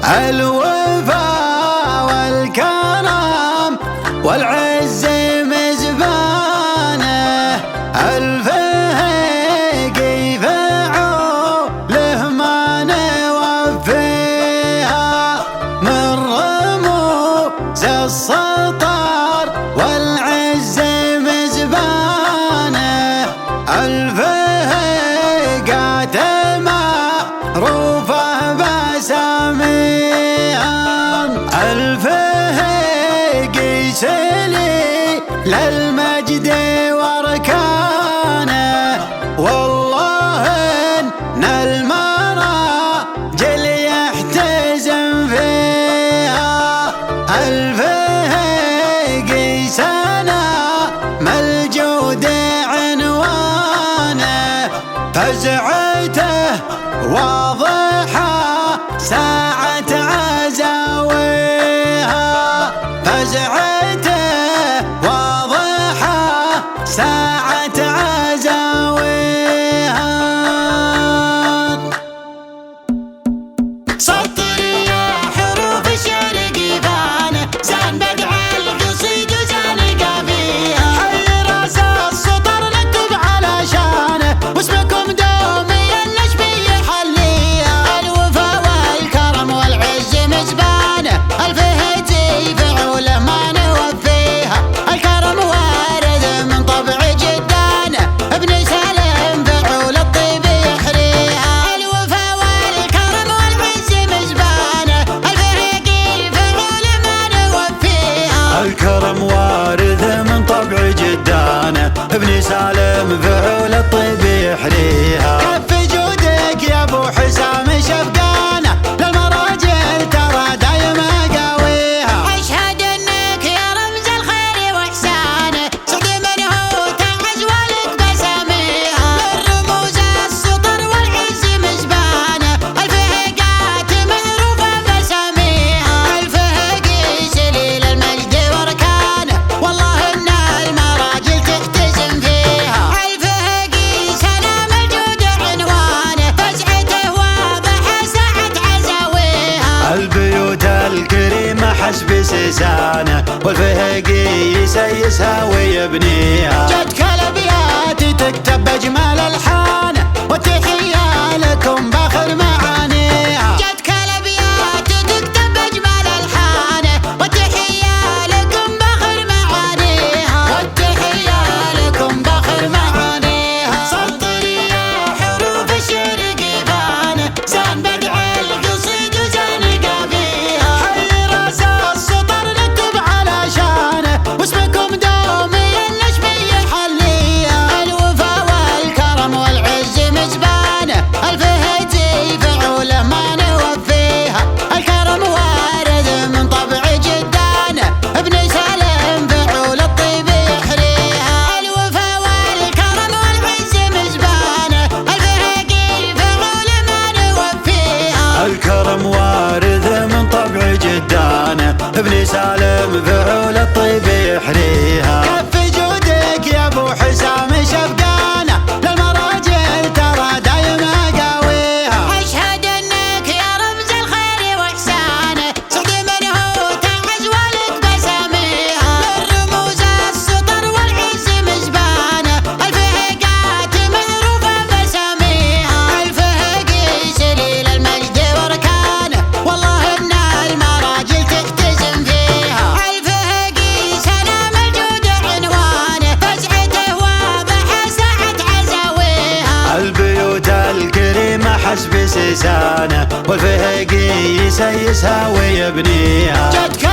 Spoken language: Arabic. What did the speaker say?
الوفا والكرم والعز مزبانه، الفهقي فعوله ما نوفيها، من رموز السطر والعز مزبانه، الفهقات معروفه بساميها، الفهقي سلي للمجد واركانه، والله ان المراجل يحتزم فيها، الفهقي سنام الجود عنوانه، فزعته واضحه ساعة عزاويها، فزعته واضحة ساعة عزاويها. سطر يا حروف الشعر قفانه، زان بدع القصيد وزان قافيها، حي راس السطر نكتب على شانه، واسمكم دومي النشبي يحليها، الوفا والكرم والعز مزبانه، الفهقي فعوله ما نوفيها، الكرم وارد من طبع جدانه، ابن سالم فعول الطيب يحريها، الوفا والكرم والعز مزبانه، الفهقي فعوله ما نوفيها، الكرم وارث من طبع جدانه، ابن سالم فعول الطيب يحريها، كف جودك يا ابو حسام شفقانه، للمراجل ترى دايما قاويها، أشهد أنك يا رمز الخير وإحسانه، صدق من هو تعز ولك بساميها، من رموز السطر والعز مزبانه، الفهقات معروفة بساميها، الفهقي سليل المجد واركانه، والله إن المراجل تحتزم فيها، الفهقي سلام الجود عنوانه، فزعته واضحة ساعة عزاويها، البيوت الكريمة حسب سيسانه، والفهقي يسيسها ويبنيها، جدك الابيات تكتب بأجمل الحانه، والتحية لكم باخر معانيها، جدك الأبيات تكتب أجمل ألحانه، والتحية لكم بخر معانيها، والتحية لكم باخر معانيها. سطر يا حروف الشعر قفانه، زان بدع القصيد وزان قافيها، حي راس السطر نكتب على شانه، واسمكم دومي النشبي يحليها، الوفا والكرم والعز مزبانه، الفهقي فعوله ما نوفيها، الكرم وارد من طبع جدانه، ابن سالم فعول الطيب يحريها، الوفا والكرم والعز مزبانه، الفهقي فعوله ما نوفيها، الكرم وارث من طبع جدانه، ابن سالم فعول الطيب يحريها، كف جودك يا ابو حسام شفقانه، للمراجل ترى دايما قاويها، أشهد أنك يا رمز الخير وإحسانه، صدق من هو تعز ولك بساميها، من رموز السطر والعز مزبانه، الفهقات معروفة بساميها، الفهقي سليل المجد واركانه، والله إن المراجل تحتزم فيها، الفهقي سلام الجود عنوانه، فزعته واضحة ساعة عزاويها، البيوت الكريمة حسب سيسانه، والفهقي يسيسها ويبنيها، جدك